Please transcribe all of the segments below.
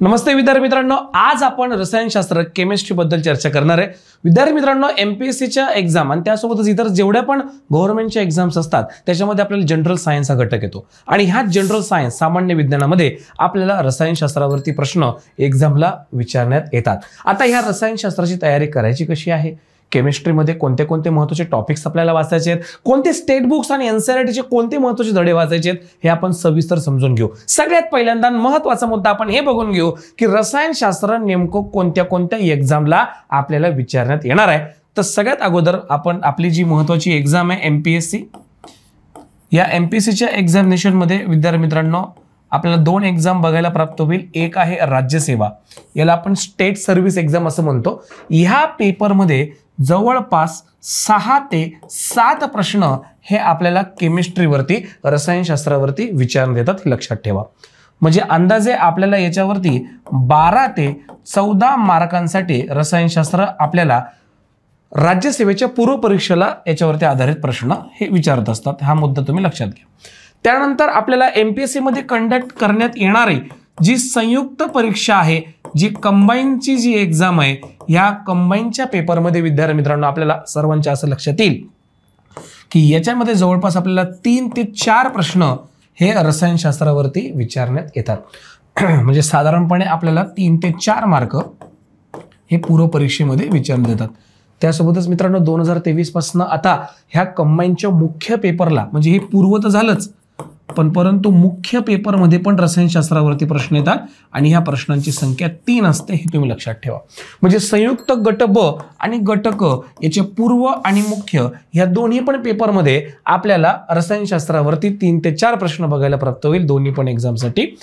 नमस्ते विद्यार्थी मित्रांनो, आज आपण रसायनशास्त्र केमिस्ट्री बद्दल चर्चा करणार आहे। विद्यार्थी मित्रांनो, एमपीएससीच्या एग्जाम आणि त्यासोबतच इतर जेवढ्या पण गव्हर्नमेंटच्या एग्जाम्स असतात त्याच्यामध्ये आपल्याला जनरल सायन्स हा घटक येतो आणि ह्या जनरल सायन्स सामान्य विज्ञानामध्ये आपल्याला रसायनशास्त्रावरती प्रश्न एग्जामला विचारण्यात येतात। आता ह्या रसायनशास्त्राची तयारी करायची कशी आहे, केमिस्ट्रीमध्ये कोणते कोणते महत्त्वाचे टॉपिक्स आपल्याला वाचायचे आहेत, कोणते स्टेट बुक्स आणि एनसीईआरटीचे कोणते महत्त्वाचे धडे वाचायचे आहेत हे आपण सविस्तर समजून घेऊ। सगळ्यात पहिल्यांदा महत्त्वाचा मुद्दा आपण हे बघून घेऊ की रसायनशास्त्र नेमकं कोणत्या कोणत्या एग्जामला आपल्याला विचारण्यात येणार आहे। तर सगळ्यात अगोदर आपण आपली जी महत्त्वाची एग्जाम आहे एमपीएससी, या एमपीएससीच्या एक्झामिनेशन मध्ये विद्यार्थी मित्रांनो आपल्याला दोन एग्जाम बघायला प्राप्त होईल। एक आहे राज्यसेवा, याला आपण स्टेट सर्व्हिस एक्झाम असं म्हणतो। ह्या पेपरमध्ये जवळपास 6 ते 7 प्रश्न हे आपल्याला केमिस्ट्रीवरती रसायनशास्त्रावरती विचारण्यात येतात, हे लक्षात ठेवा। म्हणजे अंदाजे आपल्याला याच्यावरती 12 ते 14 मार्कांसाठी रसायनशास्त्र आपल्याला राज्यसेवेच्या पूर्व परीक्षेला याच्यावरती आधारित प्रश्न हे विचारत असतात, हा मुद्दा तुम्ही लक्षात घ्या। त्यानंतर आपल्याला एमपीएससी मध्ये कंडक्ट करण्यात येणारी जी संयुक्त परीक्षा आहे, जी कंबाईनची जी एग्जाम आहे, या कंबाईनच्या पेपरमध्ये विद्यार्थी मित्रांनो आपल्याला सर्वांच्या असं लक्षात येईल की याच्यामध्ये जवळपास आपल्याला 3 ते 4 प्रश्न हे रसायनशास्त्रावरती विचारण्यात येतात। म्हणजे साधारणपणे आपल्याला 3 ते 4 मार्क हे पूर्व परीक्षेमध्ये विचारण्यात येतात। त्यासोबतच मित्रांनो 2023 पासून आता ह्या कंबाईनच्या मुख्य पेपरला, म्हणजे हे पूर्व तर झालंच पण परंतु मुख्य पेपरमध्ये पण रसायनशास्त्रावरती प्रश्न येतात आणि ह्या प्रश्नांची संख्या 3 असते, हे तुम्ही लक्षात ठेवा। म्हणजे संयुक्त गट ब आणि गट क याचे पूर्व आणि मुख्य या दोन्ही पण पेपरमध्ये आपल्याला रसायनशास्त्रावरती 3 ते 4 प्रश्न बघायला प्राप्त होईल दोन्ही पण एक्झामसाठी।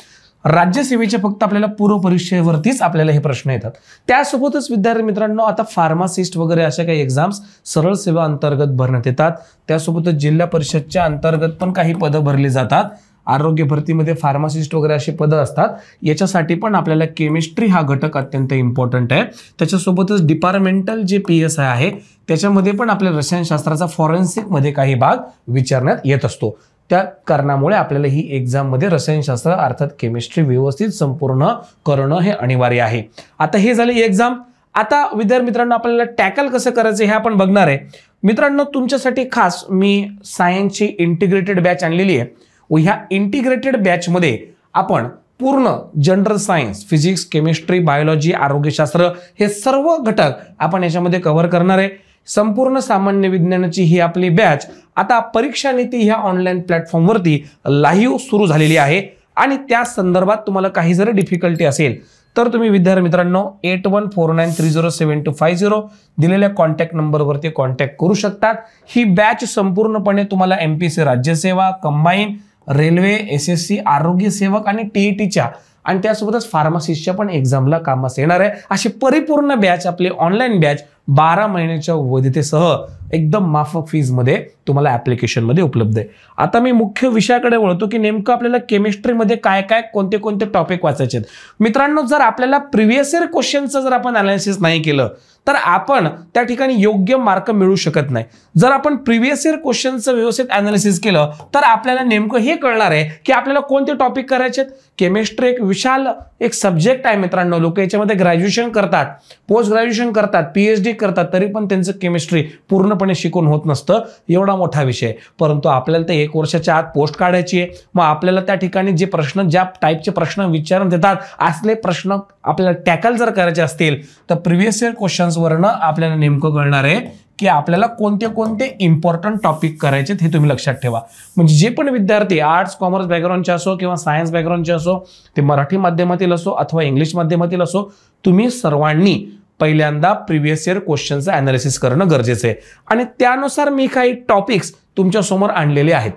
राज्यसेवेचे फक्त आपल्याला पूर्व परीक्षेवरतीच आपल्याला हे प्रश्न येतात। त्यासोबतच विद्यार्थी मित्रांनो आता फार्मासिस्ट वगैरे अशा काही एक्झाम्स सरळ सेवा अंतर्गत भरण्यात येतात। त्यासोबतच जिल्हा परिषदच्या अंतर्गत पण काही पदं भरली जातात। आरोग्य भरतीमध्ये फार्मासिस्ट वगैरे अशी पदं असतात, याच्यासाठी पण आपल्याला केमिस्ट्री हा घटक अत्यंत इम्पॉर्टंट आहे। त्याच्यासोबतच डिपार्टमेंटल जे पीएसआय आहे त्याच्यामध्ये पण आपल्या रसायनशास्त्राचा फॉरेन्सिक मध्ये काही भाग विचारण्यात येत असतो। त्या कारणामुळे आपल्याला ही एक्झाम मध्ये रसायनशास्त्र अर्थात केमिस्ट्री व्यवस्थित संपूर्ण करणं हे अनिवार्य आहे। आता हे झाले एक्झाम। आता विद्यार्थी मित्रांनो आपल्याला टॅकल कसं करायचं हे आपण बघणार आहे। मित्रांनो तुमच्यासाठी खास मी सायन्सची इंटिग्रेटेड बॅच आणलेली आहे व ह्या इंटिग्रेटेड बॅच मध्ये आपण पूर्ण general science, physics, chemistry, biology, आरोग्यशास्त्र हे सर्व घटक आपण याच्यामध्ये कव्हर करणार आहे। संपूर्ण सामान्य विज्ञानाची ही आपली बॅच आता परीक्षा नीती ह्या ऑनलाईन प्लॅटफॉर्मवरती लाईव्ह सुरू झालेली आहे आणि त्या संदर्भात तुम्हाला काही जर डिफिकल्टी असेल तर तुम्ही विद्यार्थी मित्रांनो 8149307250 दिलेल्या कॉन्टॅक्ट नंबरवरती कॉन्टॅक्ट करू शकतात। ही बॅच संपूर्णपणे तुम्हाला एमपीएससी राज्यसेवा, कंबाईन, रेल्वे, एसएससी, आरोग्य सेवक आणि टीईटीच्या आणि त्यासोबतच फार्मासिस्टच्या पण एक्झामला कामास येणार आहे। अशी परिपूर्ण बॅच आपली ऑनलाईन बॅच 12 महिन्याच्या वैधतेसह एकदम माफक फीज मध्ये तुम्हाला ऍप्लिकेशन मध्ये उपलब्ध आहे। आता मी मुख्य विषयाकडे वळतो की नेमकं आपल्याला केमिस्ट्रीमध्ये काय काय कोणते कोणते टॉपिक वाचायचे आहेत। मित्रांनो जर आपल्याला प्रिव्हियस इयर क्वेश्चनचं जर आपण अनालिसिस नाही केलं तर आपण त्या ठिकाणी योग्य मार्क मिळू शकत नाही। जर आपण प्रिव्हियस इयर क्वेश्चनचं व्यवस्थित अनालिसिस केलं तर आपल्याला नेमकं हे कळणार आहे की आपल्याला कोणते टॉपिक करायचे आहेत। केमिस्ट्री एक विशाल एक सब्जेक्ट आहे मित्रांनो। लोक याच्यामध्ये ग्रॅज्युएशन करतात, पोस्ट ग्रॅज्युएशन करतात, पीएचडी करतात, तरी पण त्यांचं केमिस्ट्री पूर्णपणे शिकून होत नसतं, एवढा मोठा विषय। परंतु आपल्याला ते 1 वर्षाच्या आत पोस्ट काढायची आहे, मग आपल्याला त्या ठिकाणी जे प्रश्न ज्या टाईपचे प्रश्न विचारण्यात येतात असले प्रश्न आपल्याला टॅकल जर करायचे असतील तर प्रिव्हियस इयर क्वेश्चन्स वरनं आपल्याला नेमकं कळणार आहे की आपल्याला कोणते कोणते इम्पॉर्टंट टॉपिक करायचे हे तुम्ही लक्षात ठेवा। म्हणजे जे पण विद्यार्थी आर्ट्स कॉमर्स बॅकग्राऊंडचे असो किंवा सायन्स बॅकग्राऊंडचे असो, ते मराठी माध्यमातील असो अथवा इंग्लिश माध्यमातील असो, तुम्ही सर्वांनी पहिल्यांदा प्रिव्हियस इयर क्वेश्चनचं अनालिसिस करणं गरजेचं आहे आणि त्यानुसार मी काही टॉपिक्स तुमच्या समोर आणलेले आहेत।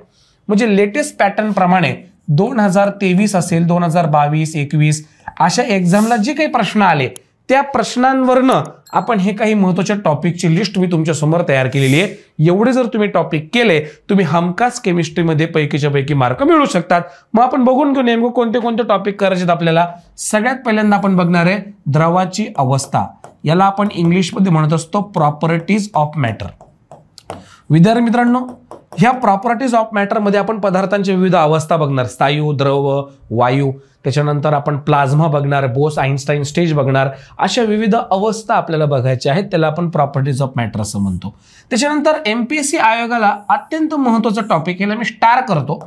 म्हणजे लेटेस्ट पॅटर्न प्रमाणे 2023 असेल, 2022, 21 अशा एक्झामला जे काही प्रश्न आले त्या प्रश्नांवरनं आपण हे काही महत्त्वाच्या टॉपिकची लिस्ट मी तुमच्या समोर तयार केलेली आहे। एवढे जर तुम्ही टॉपिक केले तुम्ही हमखास केमिस्ट्रीमध्ये पैकीच्या पैकी मार्क मिळवू शकतात। मग आपण बघून घेऊ नेमकं कोणते कोणते टॉपिक करायचे आपल्याला। सगळ्यात पहिल्यांदा आपण बघणार आहे द्रवाची अवस्था, याला आपण इंग्लिशमध्ये म्हणत असतो प्रॉपर्टीज ऑफ मॅटर। विद्यार्थी मित्रांनो ह्या प्रॉपर्टीज ऑफ मॅटर मध्ये आपण पदार्थांच्या विविध अवस्था बघणार, स्थायू, द्रव, वायू। त्याच्यानंतर आपण प्लाझ्मा बघणार, बोस आइन्स्टाईन स्टेज बघणार, अशा विविध अवस्था आपल्याला बघायच्या आहेत. त्याला आपण प्रॉपर्टीज ऑफ मॅटर असं म्हणतो. त्याच्यानंतर एमपीएससी आयोगाला अत्यंत महत्त्वाचा टॉपिक, याला मी स्टार करतो,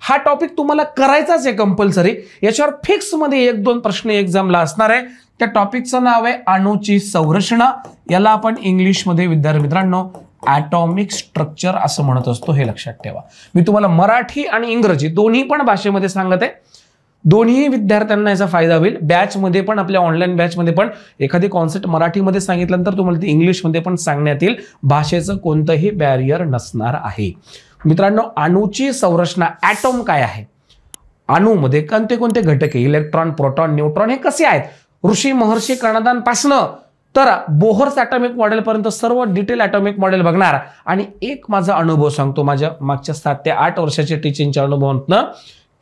हा टॉपिक तुम्हाला करायचाच आहे कंपल्सरी. याच्यावर फिक्स मध्ये 1-2 प्रश्न एक्झामला असणार आहे. त्या टॉपिकचं नाव आहे अणूची संरचना. याला आपण इंग्लिशमध्ये विद्यार्थी मित्रांनो ॲटॉमिक स्ट्रक्चर असं म्हणत असतो, हे लक्षात ठेवा. मी तुम्हाला मराठी आणि इंग्रजी दोन्ही पण भाषेमध्ये सांगत आहे. दोन्ही विद्यार्थ्यांना याचा फायदा होईल. बॅचमध्ये पण, आपल्या ऑनलाईन बॅचमध्ये पण एखादी कॉन्सेप्ट मराठीमध्ये सांगितल्यानंतर तुम्हाला ती इंग्लिशमध्ये पण सांगण्यात येईल. भाषेचं कोणतंही बॅरियर नसणार आहे. मित्रांनो, अणूची संरचना, ॲटॉम काय आहे, अणूमध्ये कोणते कोणते घटक आहे, इलेक्ट्रॉन, प्रोटॉन, न्यूट्रॉन हे कसे आहेत, ऋषी महर्षी कर्णधांपासनं तर बोहर्स ॲटॉमिक मॉडेलपर्यंत सर्व डिटेल ॲटॉमिक मॉडेल बघणार. आणि एक माझा अनुभव सांगतो, माझ्या मागच्या 7 ते 8 वर्षाच्या टीचिंगच्या अनुभवातनं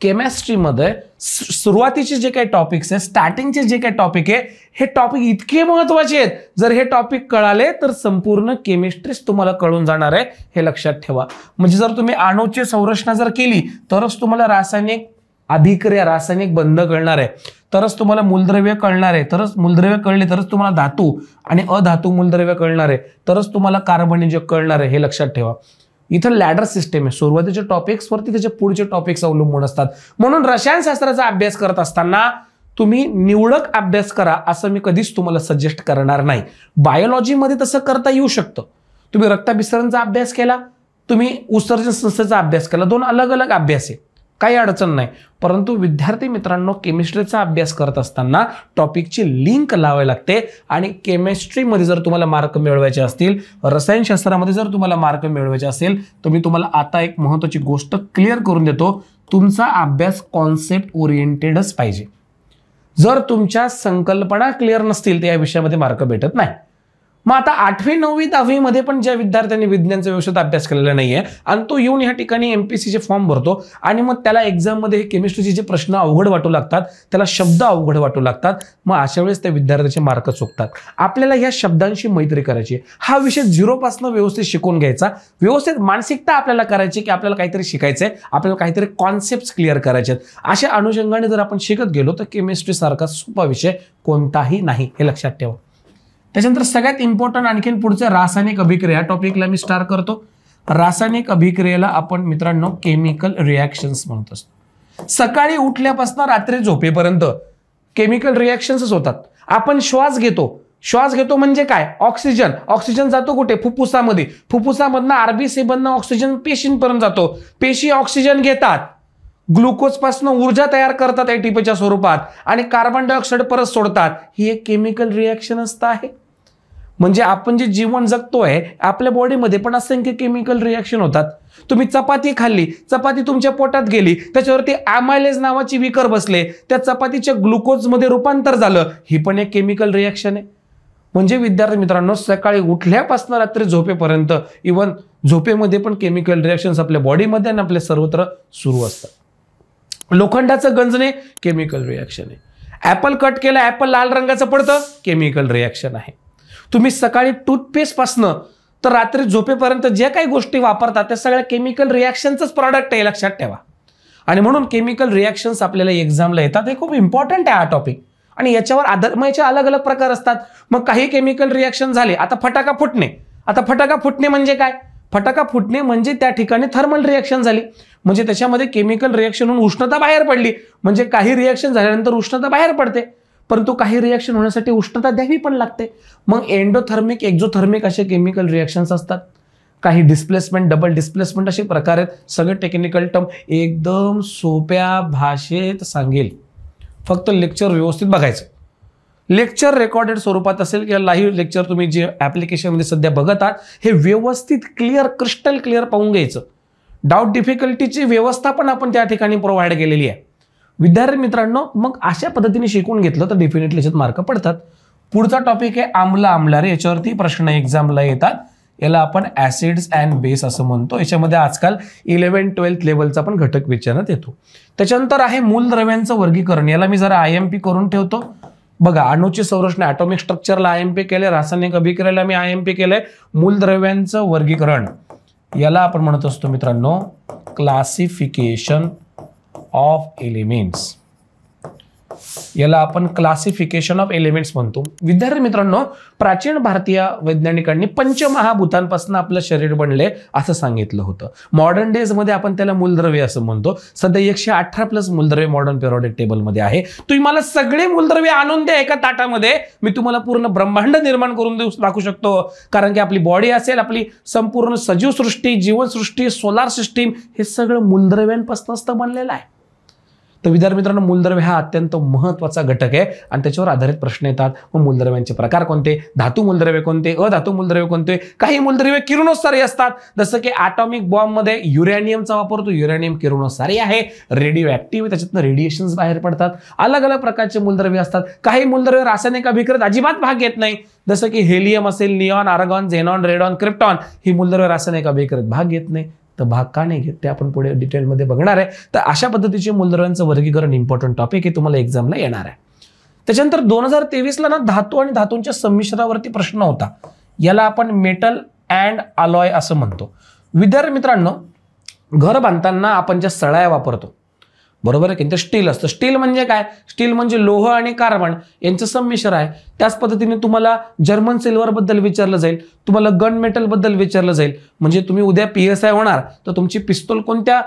केमिस्ट्रीमध्ये सुरुवातीचे जे काही टॉपिक्स आहे, स्टार्टिंगचे जे काही टॉपिक आहे, हे टॉपिक इतके महत्वाचे आहेत. जर हे टॉपिक कळाले तर संपूर्ण केमिस्ट्रीच तुम्हाला कळून जाणार आहे, हे लक्षात ठेवा. म्हणजे जर तुम्ही अणूची संरचना जर केली तरच तुम्हाला रासायनिक अभिक्रिया, रासायनिक बंध कळणार आहे, तरच तुम्हाला मूलद्रव्य कळणार आहे, तरच मूलद्रव्य कळले तरच तुम्हाला धातू आणि अधातू मूलद्रव्य कळणार आहे, तरच तुम्हाला कार्बनिजक कळणार आहे, हे लक्षात ठेवा. इथं लॅडर सिस्टम आहे, सुरुवातीच्या टॉपिक्सवरती त्याचे पुढचे टॉपिक्स अवलंबून असतात. म्हणून रसायनशास्त्राचा अभ्यास करत असताना तुम्ही निवडक अभ्यास करा असं मी कधीच तुम्हाला सजेस्ट करणार नाही. बायोलॉजीमध्ये तसं करता येऊ शकतं. तुम्ही रक्ताभिसरणचा अभ्यास केला, तुम्ही उत्सर्जन संस्थेचा अभ्यास केला, 2 अलग अलग अभ्यास आहे, काही अडचण नाही. परंतु विद्यार्थी मित्रांनो, केमिस्ट्रीचा अभ्यास करत असताना टॉपिकची लिंक लावावी लागते. आणि केमिस्ट्रीमध्ये जर तुम्हाला मार्क मिळवायचे असतील, रसायनशास्त्रामध्ये जर तुम्हाला मार्क मिळवायचे असेल, तर मी तुम्हाला आता एक महत्त्वाची गोष्ट क्लिअर करून देतो. तुमचा अभ्यास कॉन्सेप्ट ओरिएंटेडच पाहिजे. जर तुमच्या संकल्पना क्लिअर नसतील तर या विषयामध्ये मार्क भेटत नाही. मग आता 8वी 9वी 10वी मध्ये पण ज्या विद्यार्थ्यांनी विज्ञानचा व्यवस्थित अभ्यास केलेला नाहीये आणि तो येऊन या ठिकाणी एमपीएससीचे फॉर्म भरतो आणि मग त्याला एक्झाममध्ये केमिस्ट्रीचे जे प्रश्न अवघड वाटू लागतात, त्याला शब्द अवघड वाटू लागतात, मग अशा वेळेस त्या विद्यार्थ्याचे मार्क चुकतात. आपल्याला या शब्दांशी मैत्री करायची, हा विषय 0 पासून व्यवस्थित शिकून घ्यायचा, व्यवस्थित मानसिकता आपल्याला करायची की आपल्याला काहीतरी शिकायचंय, आपल्याला काहीतरी कॉन्सेप्ट क्लिअर करायचे आहेत. अशा अनुषंगाने जर आपण शिकत गेलो तर केमिस्ट्री सारखा सोपा विषय कोणताही नाही, हे लक्षात ठेवा. त्याच्यानंतर सगळ्यात इम्पॉर्टंट आणखीन पुढचं रासायनिक अभिक्रिया टॉपिकला मी स्टार करतो. रासायनिक अभिक्रियेला आपण मित्रांनो केमिकल रिॲक्शन्स म्हणत असतो. सकाळी उठल्यापासून रात्री झोपेपर्यंत केमिकल रिॲक्शन्सच होतात. आपण श्वास घेतो म्हणजे काय, ऑक्सिजन जातो कुठे, फुफ्फुसामध्ये, फुफ्फुसामधनं आरबीसी मधनं ऑक्सिजन पेशींपर्यंत जातो, पेशी ऑक्सिजन घेतात, ग्लुकोज पासून ऊर्जा तयार करतात एटीपीच्या स्वरूपात आणि कार्बन डायऑक्साईड परत सोडतात. ही एक केमिकल रिॲक्शन असतं आहे. म्हणजे आपण जे जीवन जगतोय आपल्या बॉडीमध्ये पण असंख्य केमिकल रिॲक्शन होतात. तुम्ही चपाती खाल्ली, चपाती तुमच्या पोटात गेली, त्याच्यावरती अमायलेज नावाची विकर बसले, त्या चपातीच्या ग्लुकोजमध्ये रूपांतर झालं, ही पण एक केमिकल रिॲक्शन आहे. म्हणजे विद्यार्थी मित्रांनो, सकाळी उठल्यापासून रात्री झोपेपर्यंत, इव्हन झोपेमध्ये पण केमिकल रिॲक्शन्स आपल्या बॉडीमध्ये आणि आपल्या सर्वत्र सुरू असतात. लोखंडाचं गंजणे केमिकल रिॲक्शन आहे. ऍपल कट केला, ऍपल लाल रंगाचं पडतं, केमिकल रिॲक्शन आहे. तुम्ही सकाळी टूथपेस्ट पासनं तर रात्री झोपेपर्यंत जे काही गोष्टी वापरतात त्या सगळ्या केमिकल रिॲक्शनचंच प्रॉडक्ट आहे, लक्षात ठेवा. आणि म्हणून केमिकल रिॲक्शन्स आपल्याला एक्झामला येतात, हे खूप इम्पॉर्टंट आहे हा टॉपिक. आणि याच्यावर मग याचे अलग अलग प्रकार असतात. मग काही केमिकल रिॲक्शन झाले, आता फटाका फुटणे म्हणजे काय, फटाका फुटणे म्हणजे त्या ठिकाणी थर्मल रिॲक्शन झाली, म्हणजे त्याच्यामध्ये केमिकल रिॲक्शन होऊन उष्णता बाहेर पडली. म्हणजे काही रिॲक्शन झाल्यानंतर उष्णता बाहेर पडते, परंतु काही रिॲक्शन होण्यासाठी उष्णता द्यावी पण लागते. मग एंडोथर्मिक, एक्झोथर्मिक असे केमिकल रिॲक्शन्स असतात. काही डिस्प्लेसमेंट, डबल डिस्प्लेसमेंट असे प्रकार आहेत. सगळे टेक्निकल टर्म एकदम सोप्या भाषेत सांगेल, फक्त लेक्चर व्यवस्थित बघायचं. लेक्चर रेकॉर्डेड स्वरूपात असेल किंवा लाईव्ह लेक्चर तुम्ही जे ॲप्लिकेशनमध्ये सध्या बघत आहात हे व्यवस्थित क्लिअर, क्रिस्टल क्लिअर पाहून घ्यायचं. डाऊट डिफिकल्टीची व्यवस्था पण आपण त्या ठिकाणी प्रोव्हाइड केलेली आहे. विद्यार्थी मित्रांनो, मग अशा पद्धतीने शिकून घेतलं तर डेफिनेटली याच्यात मार्क पडतात. पुढचा टॉपिक आहे आम्ल आम्लारे. याच्यावरती प्रश्न एक्झामला येतात. याला आपण ऍसिड्स अँड बेस असं म्हणतो. याच्यामध्ये आजकाल 11-12 लेवलचा पण घटक विचारण्यात येतो. त्याच्यानंतर आहे मूलद्रव्यांचं वर्गीकरण. याला मी जरा IMP करून ठेवतो. बघा, अणूची संरचना ॲटॉमिक स्ट्रक्चरला IMP केले, रासायनिक अभिक्रियेला मी IMP केलंय. मूलद्रव्यांचं वर्गीकरण याला आपण म्हणत असतो मित्रांनो क्लासिफिकेशन ऑफ एलिमेंट्स. याला आपण क्लासिफिकेशन ऑफ एलिमेंट्स म्हणतो. विद्यार्थी मित्रांनो, प्राचीन भारतीय वैज्ञानिकांनी पंचमहाभूतांपासून आपलं शरीर बनले असं सांगितलं होतं. मॉडर्न डेज मध्ये आपण त्याला मूलद्रव्य असं म्हणतो. सध्या 118 प्लस मूलद्रव्य मॉडर्न पिरियोडिक टेबल मध्ये आहे. तुम्ही मला सगळे मूलद्रव्य आणून द्या एका ताटामध्ये, मी तुम्हाला पूर्ण ब्रह्मांड निर्माण करून दाखवू शकतो. कारण की आपली बॉडी असेल, आपली संपूर्ण सजीव सृष्टी, जीवनसृष्टी, सोलार सिस्टीम हे सगळं मूलद्रव्यांपासूनच तर बनलेलं आहे. तर विद्यार्थी मित्रांनो, मूलद्रव्य हा अत्यंत महत्त्वाचा घटक आहे आणि त्याच्यावर आधारित प्रश्न येतात. मग मूलद्रव्यांचे प्रकार कोणते, धातू मूलद्रव्य कोणते, अधातू मूलद्रव्य कोणते. काही मूलद्रव्य किरणोत्सारी असतात, जसं की ॲटॉमिक बॉम्बमध्ये युरेनियमचा वापर होतो. युरेनियम किरणोत्सारी आहे, रेडिओ ऍक्टिव्ह, त्याच्यातनं रेडिएशन्स बाहेर पडतात. अलग अलग प्रकारचे मूलद्रव्य असतात. काही मूलद्रव्य रासायनिक अभिक्रियेत अजिबात भाग घेत नाही, जसं की हेलियम असेल, neon, argon, xenon, radon, krypton. ही मूलद्रव्य रासायनिक अभिक्रियेत भाग घेत नाही. तर भाग का नाही घेत ते आपण पुढे डिटेलमध्ये बघणार आहे. तर अशा पद्धतीचे मूलद्रव्यांचं वर्गीकरण इम्पॉर्टंट टॉपिक हे तुम्हाला एक्झामला येणार आहे. त्याच्यानंतर 2023ला ना धातू आणि धातूंच्या संमिश्रणावरती प्रश्न होता. याला आपण मेटल अँड अलॉय असं म्हणतो. विद्यार्थी मित्रांनो, घर बांधताना आपण ज्या सळ्या वापरतो, बरोबर आहे की, तर स्टील असतं. स्टील म्हणजे काय, स्टील म्हणजे लोह आणि कार्बन यांचं संमिश्र आहे. त्याच पद्धतीने तुम्हाला जर्मन सिल्वर बद्दल विचारलं जाईल, तुम्हाला गन मेटल बद्दल विचारलं जाईल. म्हणजे तुम्ही उद्या PSI होणार तर तुमची पिस्तूल कोणत्या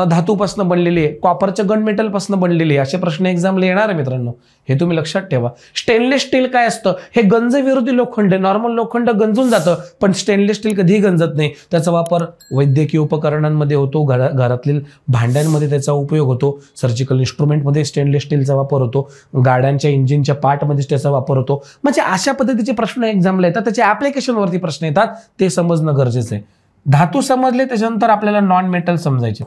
धातूपासून बनलेली आहे, कॉपरच्या गन मेटलपासून बनलेली आहे, असे प्रश्न एक्झामला येणार आहे मित्रांनो. हे तुम्ही लक्षात ठेवा. स्टेनलेस स्टील काय असतं, हे गंज विरोधी लोखंड आहे. नॉर्मल लोखंड गंजून जातं, पण स्टेनलेस स्टील कधीही गंजत नाही. त्याचा वापर वैद्यकीय उपकरणांमध्ये होतो, घरातील भांड्यांमध्ये त्याचा उपयोग होतो, सर्जिकल इन्स्ट्रुमेंटमध्ये स्टेनलेस स्टीलचा वापर होतो, गाड्यांच्या इंजिनच्या पार्टमध्ये त्याचा वापर होतो. म्हणजे अशा पद्धतीचे प्रश्न एक्झामला येतात, त्याच्या ॲप्लिकेशनवरती प्रश्न येतात, ते समजणं गरजेचं आहे. धातू समजले, त्याच्यानंतर आपल्याला नॉन मेटल समजायचे.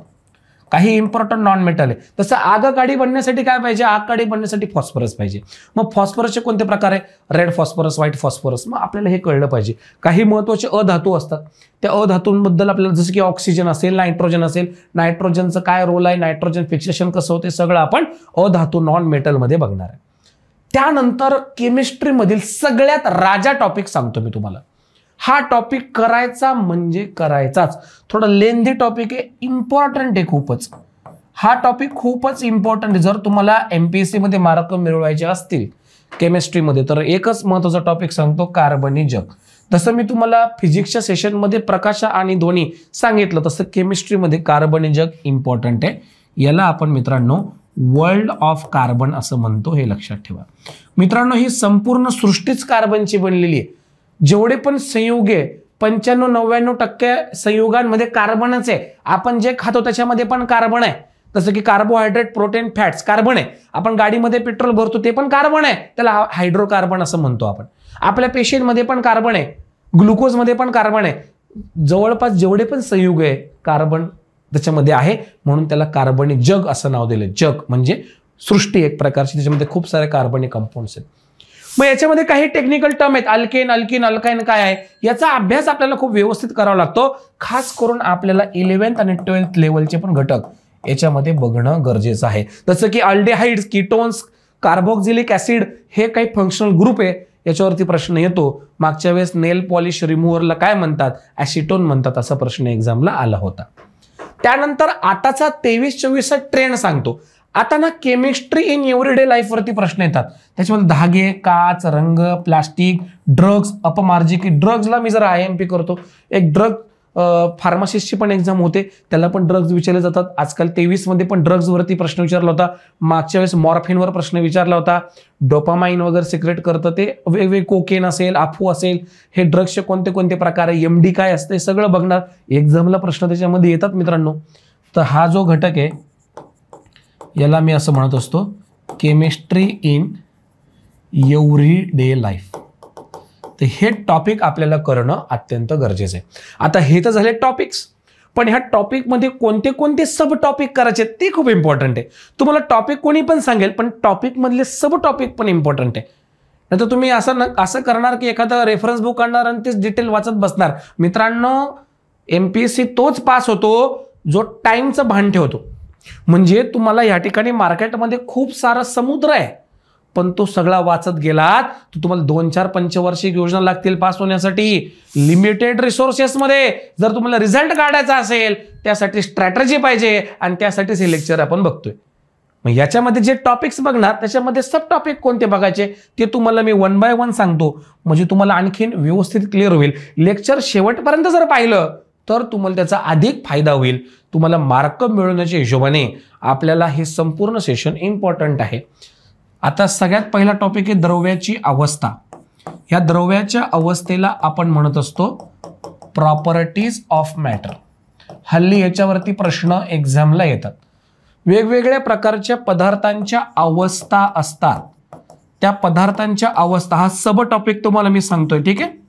काही इम्पॉर्टंट नॉन मेटल आहे. तसं आगकाडी बनण्यासाठी काय पाहिजे, आगकाडी बनण्यासाठी फॉस्फरस पाहिजे. मग फॉस्फरसचे कोणते प्रकार आहे, रेड फॉस्फरस, व्हाईट फॉस्फरस. मग आपल्याला हे कळलं पाहिजे. काही महत्त्वाचे अधातू असतात, त्या अधातूंबद्दल आपल्याला, जसं की ऑक्सिजन असेल, नायट्रोजन असेल, नायट्रोजनचं काय रोल आहे, नायट्रोजन फिक्सेशन कसं होते, सगळं आपण अधातू नॉन मेटलमध्ये बघणार आहे. त्यानंतर केमिस्ट्रीमधील सगळ्यात राजा टॉपिक सांगतो मी तुम्हाला. हा टॉपिक करायचा म्हणजे करायचाच. थोडा लेंदी टॉपिक आहे, इम्पॉर्टंट आहे खूपच. हा टॉपिक खूपच इम्पॉर्टंट आहे. जर तुम्हाला MPSC मध्ये मार्क मिळवायचे असतील केमिस्ट्रीमध्ये, तर एकच महत्त्वाचा टॉपिक सांगतो, कार्बनी जग. तसं मी तुम्हाला फिजिक्सच्या सेशनमध्ये प्रकाश आणि ध्वनी सांगितलं, तसं केमिस्ट्रीमध्ये कार्बनी जग इम्पॉर्टंट आहे. याला आपण मित्रांनो वर्ल्ड ऑफ कार्बन असं म्हणतो, हे लक्षात ठेवा. मित्रांनो, ही संपूर्ण सृष्टीच कार्बनची बनलेली आहे. जेवढे पण संयुग आहे 95-99% संयुगांमध्ये कार्बनच आहे. आपण जे खातो त्याच्यामध्ये पण कार्बन आहे. जसं की कार्बोहायड्रेट, प्रोटीन, फॅट्स कार्बन आहे. आपण गाडीमध्ये पेट्रोल भरतो ते पण कार्बन आहे, त्याला हायड्रोकार्बन असं म्हणतो आपण. आपल्या पेशींमध्ये पण कार्बन आहे, ग्लुकोजमध्ये पण कार्बन आहे. जवळपास जेवढे पण संयुग आहे कार्बन त्याच्यामध्ये आहे, म्हणून त्याला कार्बनी जग असं नाव दिलं. जग म्हणजे सृष्टी एक प्रकारची, त्याच्यामध्ये खूप सारे कार्बनी कंपाऊंड्स आहेत. मग याच्यामध्ये काही टेक्निकल टर्म आहेत, अल्केन, अल्किन, अल्काइन काय आहे, याचा अभ्यास आपल्याला खूप व्यवस्थित करावा लागतो. खास करून आपल्याला 11th आणि 12th लेवलचे पण घटक याच्यामध्ये बघणं गरजेचं आहे. जसं की अल्डेहाइड्स, कीटोन्स, कार्बोक्झिलिक ऍसिड हे काही फंक्शनल ग्रुप आहे, याच्यावरती प्रश्न येतो. मागच्या वेळेस नेल पॉलिश रिमूव्हरला काय म्हणतात, ऍसिटोन म्हणतात, असा प्रश्न एक्झामला आला होता. त्यानंतर आताचा 23-24 ट्रेंड सांगतो. आता ना केमिस्ट्री इन एव्हरीडे लाईफ वरती प्रश्न येतात. त्याच्यामध्ये धागे, काच, रंग, प्लास्टिक, ड्रग्ज, अपमार्जिक. ड्रग्जला मी जर IMP करतो. एक ड्रग फार्मासिस्टची पण एक्झाम होते, त्याला पण ड्रग्ज विचारले जातात. आजकाल 23 मध्ये पण ड्रग्ज वरती प्रश्न विचारला होता. मागच्या वेळेस मॉर्फिनवर प्रश्न विचारला होता. डोपामाइन वगैरे सिक्रेट करतं ते वेगवेगळे, कोकेन असेल, अफू असेल, हे ड्रग्सचे कोणते कोणते प्रकार आहे, MD काय असते, सगळं बघणार. एक्झामला प्रश्न त्याच्यामध्ये येतात मित्रांनो. तर हा जो घटक आहे याला मी असं म्हणत असतो, केमिस्ट्री इन एव्हरीडे लाईफ. तर हे टॉपिक आपल्याला करणं अत्यंत गरजेचं आहे. आता हे तर झाले टॉपिक्स, पण ह्या टॉपिकमध्ये कोणते कोणते सब टॉपिक करायचे ते खूप इम्पॉर्टंट आहे. तुम्हाला टॉपिक कोणी पण सांगेल, पण टॉपिक मधले सब टॉपिक पण इम्पॉर्टंट आहे. नाहीतर तुम्ही असं करणार की एखादा रेफरन्स बुक आणणार आणि तेच डिटेल वाचत बसणार. मित्रांनो, MPSC तोच पास होतो जो टाइमचं भान ठेवतो. म्हणजे तुम्हाला या ठिकाणी मार्केटमध्ये खूप सारा समुद्र आहे, पण तो सगळा वाचत गेलात तर तुम्हाला 2-4 पंचवार्षिक योजना लागतील पास होण्यासाठी. लिमिटेड रिसोर्सेसमध्ये जर तुम्हाला रिझल्ट काढायचा असेल, त्यासाठी स्ट्रॅटेजी पाहिजे, आणि त्यासाठीच हे लेक्चर आपण बघतोय. मग याच्यामध्ये जे टॉपिक्स बघणार त्याच्यामध्ये सब टॉपिक कोणते बघायचे ते तुम्हाला मी 1 बाय 1 सांगतो, म्हणजे तुम्हाला आणखीन व्यवस्थित क्लिअर होईल. लेक्चर शेवटपर्यंत जर पाहिलं तर तुम्हाला त्याचा अधिक फायदा होईल. तुम्हाला मार्क मिळवण्याच्या हिशोबाने आपल्याला हे संपूर्ण सेशन इम्पॉर्टंट आहे. आता सगळ्यात पहिला टॉपिक आहे द्रव्याची अवस्था. या द्रव्याच्या अवस्थेला आपण म्हणत असतो प्रॉपर्टीज ऑफ मॅटर. हल्ली याच्यावरती प्रश्न एक्झामला येतात. वेगवेगळ्या प्रकारच्या पदार्थांच्या अवस्था असतात. त्या पदार्थांच्या अवस्था हा सब टॉपिक तुम्हाला मी सांगतोय. ठीक आहे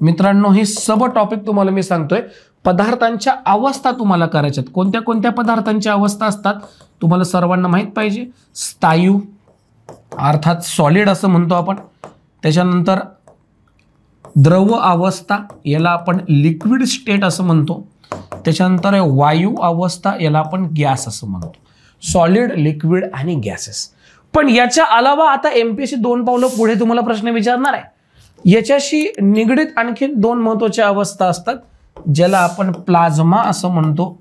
मित्रांनो, ही सब टॉपिक तुम्हाला मी सांगतोय. पदार्थांच्या अवस्था तुम्हाला करायच्यात. कोणत्या कोणत्या पदार्थांच्या अवस्था असतात तुम्हाला सर्वांना माहित पाहिजे. स्थायू अर्थात सॉलिड असं म्हणतो आपण. त्याच्यानंतर द्रव अवस्था, याला आपण लिक्विड स्टेट असं म्हणतो. त्याच्यानंतर वायू अवस्था, याला आपण गॅस असं म्हणतो. सॉलिड, लिक्विड आणि गॅसेस. पण याच्या अलावा आता एमपीएससी 2 पावलं पुढे तुम्हाला प्रश्न विचारणार आहे. याच्याशी निगडीत आणखी 2 महत्वाच्या अवस्था असतात ज्याला आपण प्लाझ्मा असं म्हणतो.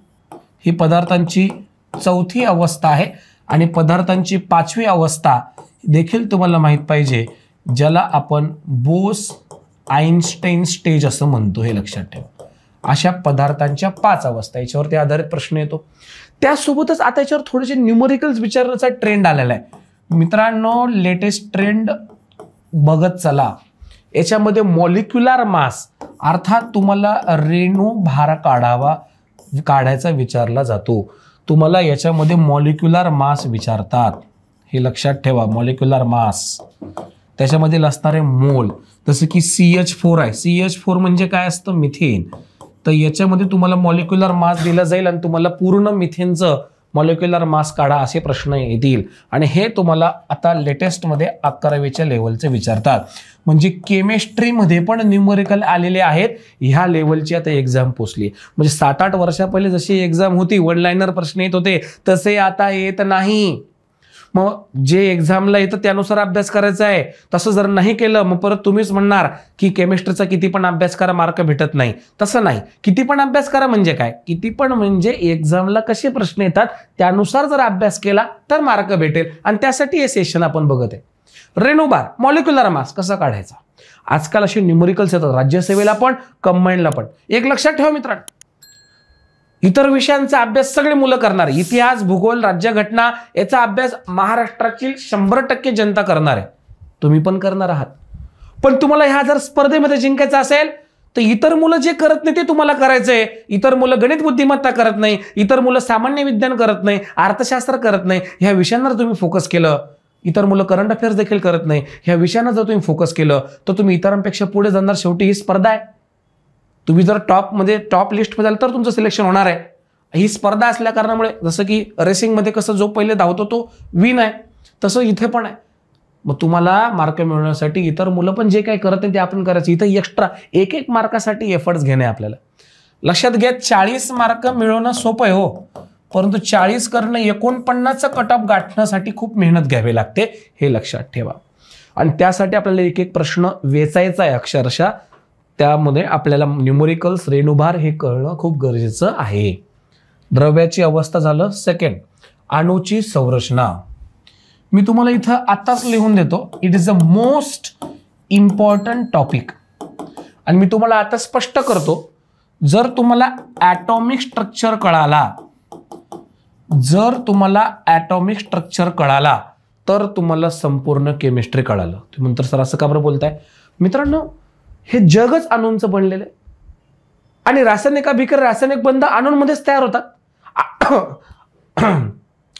ही पदार्थांची 4थी अवस्था आहे. आणि पदार्थांची 5वी अवस्था देखील तुम्हाला माहित पाहिजे, ज्याला आपण बोस आइन्स्टाईन स्टेज असं म्हणतो. हे लक्षात ठेवा. अशा पदार्थांच्या 5 अवस्था, याच्यावरती आधारित प्रश्न येतो. त्यासोबतच आता याच्यावर थोडेसे न्यूमरिकल्स विचारण्याचा ट्रेंड आलेला आहे. मित्रांनो, लेटेस्ट ट्रेंड बघत चला. याच्यामध्ये मॉलिक्युलर मास अर्थात तुम्हाला रेणू भार काढायचा विचारला जातो. तुम्हाला याच्यामध्ये मॉलिक्युलर मास विचारतात. हे लक्षात ठेवा. मॉलिक्युलर मास त्याच्यामध्ये असणारे मोल, जसं की CH4 आहे. CH4 म्हणजे काय असतं, मिथेन. तर याच्यामध्ये तुम्हाला मॉलिक्युलर मास दिला जाईल आणि तुम्हाला पूर्ण मिथेनचं मॉलिक्युलर मास काढा असे प्रश्न येतील. आणि हे तुम्हाला आता लेटेस्टमध्ये 11वीच्या लेवलचे विचारतात. म्हणजे केमिस्ट्रीमध्ये पण न्यूमरिकल आलेले आहेत. ह्या लेवलची आता एक्झाम पोचली. म्हणजे 7-8 वर्षा पहिले जशी एक्झाम होती 1 लाइनर प्रश्न येत होते तसे आता येत नाही. मग जे एक्झामला येतं त्यानुसार अभ्यास करायचा आहे. तसं जर नाही केलं मग परत तुम्हीच म्हणणार की केमिस्ट्रीचा किती पण अभ्यास करा मार्क भेटत नाही. तसं नाही. किती पण अभ्यास करा म्हणजे काय, किती पण म्हणजे एक्झामला कसे प्रश्न येतात त्यानुसार जर अभ्यास केला तर मार्क भेटेल. आणि त्यासाठी हे सेशन आपण बघत आहे. रेणुभार, मॉलिक्युलर मास कसा काढायचा. आजकाल असे न्यूमरिकल्स येतात राज्यसेवेला पण कंबाईनला पण. एक लक्षात ठेवा मित्रांनो, इतर विषयांचा अभ्यास सगळे मुलं करणार. इतिहास, भूगोल, राज्यघटना याचा अभ्यास महाराष्ट्राची 100% जनता करणार आहे. तुम्ही पण करणार आहात. पण तुम्हाला ह्या जर स्पर्धेमध्ये जिंकायचं असेल तर इतर मुलं जे करत नाही ते तुम्हाला करायचंय. इतर मुलं गणित बुद्धिमत्ता करत नाही, इतर मुलं सामान्य विज्ञान करत नाही, अर्थशास्त्र करत नाही. ह्या विषयांवर तुम्ही फोकस केलं. इतर मुलं करंट अफेअर्स देखील करत नाही. ह्या विषयांना जर तुम्ही फोकस केलं तर तुम्ही इतरांपेक्षा पुढे जाणार. शेवटी ही स्पर्धा आहे. तुम्ही जर टॉप लिस्टमध्ये आलं तर तुमचं सिलेक्शन होणार आहे. ही स्पर्धा असल्या कारणामुळे, जसं की रेसिंगमध्ये कसं जो पहिले धावतो तो विन आहे, तसं इथे पण आहे. मग तुम्हाला मार्क मिळवण्यासाठी इतर मुलं पण जे काही करत नाही ते आपण करायचं. इथं एक्स्ट्रा 1-1 मार्कासाठी एफर्ट्स घेणे आपल्याला. लक्षात घ्या, 40 मार्क मिळवणं सोपं आहे हो, परंतु 40 करणं 49चा कट ऑफ गाठण्यासाठी खूप मेहनत घ्यावी लागते. हे लक्षात ठेवा. आणि त्यासाठी आपल्याला 1-1 प्रश्न वेचायचा आहे अक्षरशः. त्यामध्ये आपल्याला न्यूमरिकल्स, रेणुभार हे कळणं खूप गरजेचं आहे. द्रव्याची अवस्था झालं. सेकंड, अणूची संरचना. मी तुम्हाला इथं आताच लिहून देतो. It is the most important topic. आणि मी तुम्हाला आता स्पष्ट करतो, जर तुम्हाला ॲटॉमिक स्ट्रक्चर कळाला, तर तुम्हाला संपूर्ण केमिस्ट्री कळालं. तुम्ही म्हणता सर असं का बरं बोलताय. मित्रांनो, हे जगच अणूंचं बनलेलं आहे. आणि रासायनिक अभिक्रिया, रासायनिक बंध अणूंमध्येच तयार होतात.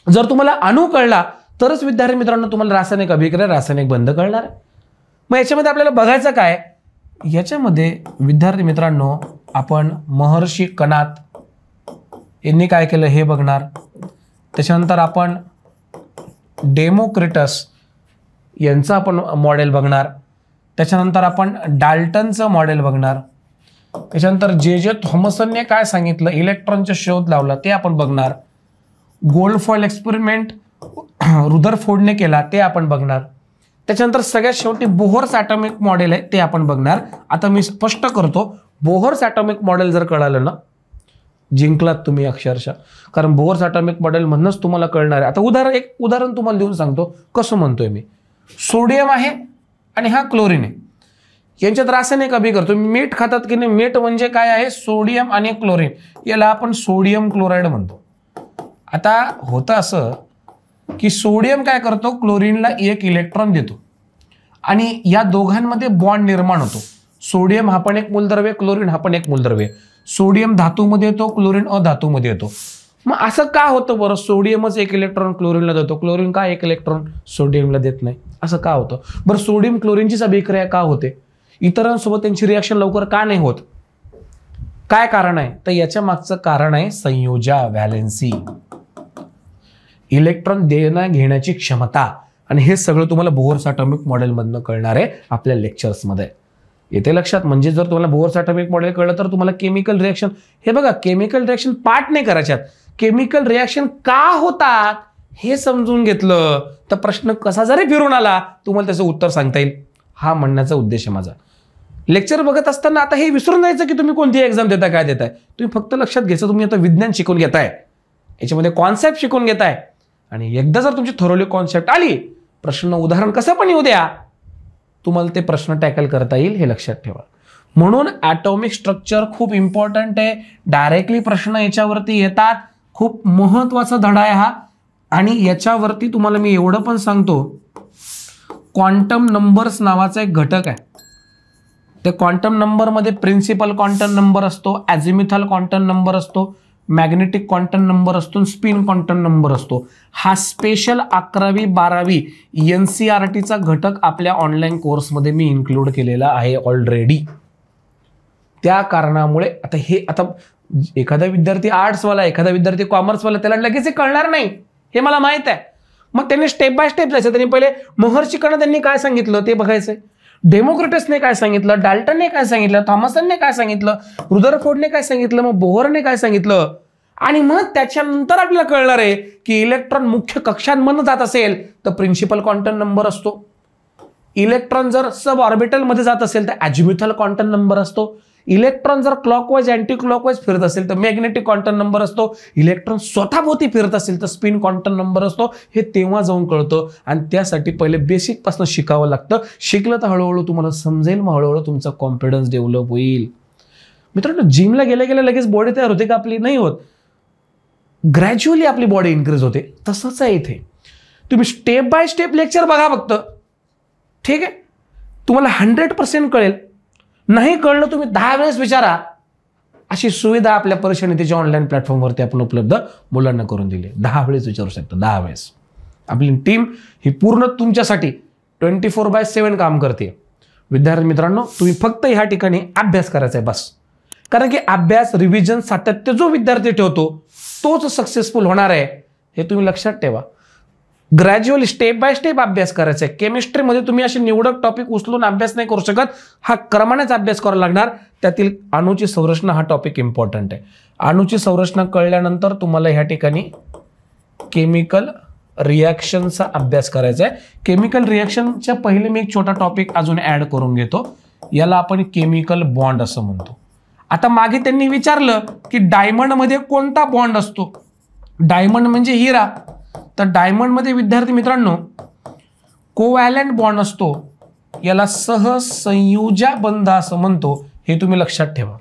जर तुम्हाला अणू कळला तरच विद्यार्थी मित्रांनो तुम्हाला रासायनिक अभिक्रिया, रासायनिक बंध कळणार आहे. मग याच्यामध्ये आपल्याला बघायचं काय, याच्यामध्ये विद्यार्थी मित्रांनो आपण महर्षी कणाद यांनी काय केलं हे बघणार. त्याच्यानंतर आपण डेमोक्रिटस यांचं आपण मॉडेल बघणार. त्याच्यानंतर आपण डाल्टनचं मॉडेल बघणार. त्याच्यानंतर जे थॉमसनने काय सांगितलं, इलेक्ट्रॉनचा शोध लावला ते आपण बघणार. गोल्ड फॉईल एक्सपेरिमेंट रुदरफोर्डने केला ते आपण बघणार. त्याच्यानंतर सगळ्यात शेवटी बोहर्स ॲटॉमिक मॉडेल आहे ते आपण बघणार. आता मी स्पष्ट करतो, बोहर्स ॲटॉमिक मॉडेल जर कळालं ना जिंकलात तुम्ही अक्षरशः. कारण बोअर्स ॲटॉमिक मॉडेलमधूनच तुम्हाला कळणार आहे. आता एक उदाहरण तुम्हाला देऊन सांगतो कसं म्हणतोय मी. सोडियम आहे आणि हा क्लोरीन आहे, यांच्यात रासायनिक अभिक्रिया करतो. मीठ खातात की नाही, मीठ म्हणजे काय आहे, सोडियम आणि क्लोरीन, याला आपण सोडियम क्लोराईड म्हणतो. आता होतं असं की सोडियम काय करतो, क्लोरीनला एक इलेक्ट्रॉन देतो आणि या दोघांमध्ये बॉन्ड निर्माण होतो. सोडियम हा पण एक मूलद्रव्य, क्लोरीन हा पण एक मूलद्रव्य. सोडियम धातूमध्ये येतो, क्लोरीन अधातूमध्ये येतो. मग असं का होतं बरं, सोडियमच एक इलेक्ट्रॉन क्लोरीनला देतो, क्लोरीन का एक इलेक्ट्रॉन सोडियमला देत नाही, असं का होतं बरं. सोडियम क्लोरीनचीच अभिक्रिया का होते, इतरांसोबत त्यांची रिॲक्शन लवकर का नाही होत, काय कारण आहे, तर याच्या मागचं कारण आहे संयोजा, व्हॅलेन्सी, इलेक्ट्रॉन देणं घेण्याची क्षमता. आणि हे सगळं तुम्हाला बोअर्स ॲटॉमिक मॉडेलमधनं कळणार आहे आपल्या लेक्चर्समध्ये. येते लक्षात. म्हणजे जर तुम्हाला बोअर्स ॲटॉमिक मॉडेल कळलं तर तुम्हाला केमिकल रिॲक्शन, हे बघा केमिकल रिॲक्शन पार्ट नाही करायच्यात, केमिकल रिॲक्शन का होतात हे समजून घेतलं तर प्रश्न कसा जरी फिरून आला तुम्हाला त्याचं उत्तर सांगता येईल. हा म्हणण्याचा उद्देश आहे माझा. लेक्चर बघत असताना आता हे विसरून जायचं की तुम्ही कोणती एक्झाम देताय, काय देताय. तुम्ही फक्त लक्षात घ्यायचं तुम्ही आता विज्ञान शिकून घेताय, याच्यामध्ये कॉन्सेप्ट शिकून घेताय. आणि एकदा जर तुमची थोरली कॉन्सेप्ट आली, प्रश्न उदाहरण कसं पण येऊ द्या, तुम्हाला ते प्रश्न टॅकल करता येईल, हे लक्षात ठेवा. म्हणून ॲटॉमिक स्ट्रक्चर खूप इम्पॉर्टंट आहे. डायरेक्टली प्रश्न याच्यावरती येतात. खूप महत्वाचा धडा आहे हा. आणि याच्यावरती तुम्हाला मी एवढं पण सांगतो, क्वांटम नंबर्स नावाचा एक घटक आहे. त्या क्वांटम नंबरमध्ये प्रिन्सिपल क्वांटम नंबर असतो, ॲझिमिथल क्वांटम नंबर असतो, मॅग्नेटिक क्वांटम नंबर असतो, स्पिन क्वांटम नंबर असतो. हा स्पेशल 11वी 12वी NCERTचा घटक आपल्या ऑनलाईन कोर्समध्ये मी इन्क्लूड केलेला आहे ऑलरेडी. त्या कारणामुळे आता एखादा विद्यार्थी आर्ट्सवाला, एखादा विद्यार्थी कॉमर्सवाला, त्याला लगेच हे कळणार नाही, हे मला माहित आहे. मग त्यांनी स्टेप बाय स्टेप जायचं. त्यांनी पहिले महर्षीकडनं त्यांनी काय सांगितलं ते बघायचंय, डेमोक्रिटसने काय सांगितलं, डाल्टनने काय सांगितलं, थॉमसनने काय सांगितलं, रुदरफोर्डने काय सांगितलं, मग बोहरने काय सांगितलं. आणि मग त्याच्यानंतर आपल्याला कळणार आहे की इलेक्ट्रॉन मुख्य कक्षांमधून जात असेल तर प्रिन्सिपल क्वांटम नंबर असतो. इलेक्ट्रॉन जर सब ऑर्बिटलमध्ये जात असेल तर अॅझिम्युथल क्वांटम नंबर असतो. इलेक्ट्रॉन जर क्लॉकवाईज अँटी क्लॉकवाईज फिरत असेल तर मॅग्नेटिक क्वांटम नंबर असतो. इलेक्ट्रॉन स्वतःभोवती फिरत असेल तर स्पिन क्वांटम नंबर असतो. हे तेव्हा जाऊन कळतं आणि त्यासाठी पहिले बेसिक पासून शिकावं लागतं. शिकलं तर हळूहळू तुम्हाला समजेल, मग हळूहळू तुमचा कॉन्फिडन्स डेव्हलप होईल. मित्रांनो, जिमला गेल्या गेल्या लगेच बॉडी तयार होते का आपली, नाही होत. ग्रॅज्युअली आपली बॉडी इन्क्रीज होते. तसंच आहे इथे. तुम्ही स्टेप बाय स्टेप लेक्चर बघा फक्त, ठीक आहे, तुम्हाला 100% कळेल. नाही कळलं तुम्ही 10 वेळेस विचारा. अशी सुविधा आपल्या परीक्षानिधीच्या ऑनलाईन प्लॅटफॉर्मवरती आपण उपलब्ध मुलांना करून दिली. 10 वेळेस विचारू शकता, 10 वेळेस. आपली टीम ही पूर्ण तुमच्यासाठी 24/7 काम करते. विद्यार्थी मित्रांनो, तुम्ही फक्त ह्या ठिकाणी अभ्यास करायचा आहे बस. कारण की अभ्यास, रिव्हिजन, सातत्य जो विद्यार्थी ठेवतो तोच सक्सेसफुल होणार आहे, हे तुम्ही लक्षात ठेवा. ग्रॅज्युअली स्टेप बाय स्टेप अभ्यास करायचा आहे. केमिस्ट्रीमध्ये तुम्ही असे निवडक टॉपिक उचलून अभ्यास नाही करू शकत. हा क्रमानेच अभ्यास करावा लागणार. त्यातील अणूची संरचना हा टॉपिक इम्पॉर्टंट आहे. अणूची संरचना कळल्यानंतर तुम्हाला ह्या ठिकाणी केमिकल रिॲक्शनचा अभ्यास करायचा आहे. केमिकल रिॲक्शनच्या पहिले मी एक छोटा टॉपिक अजून ऍड करून घेतो. याला आपण केमिकल बॉन्ड असं म्हणतो. आता मागे त्यांनी विचारलं की डायमंडमध्ये कोणता बॉन्ड असतो. डायमंड म्हणजे हिरा. तर डायमंडमध्ये विद्यार्थी मित्रांनो कोव्हॅलंट बॉन्ड असतो. याला सहसंयोजा बंध असं म्हणतो. हे तुम्ही लक्षात ठेवा.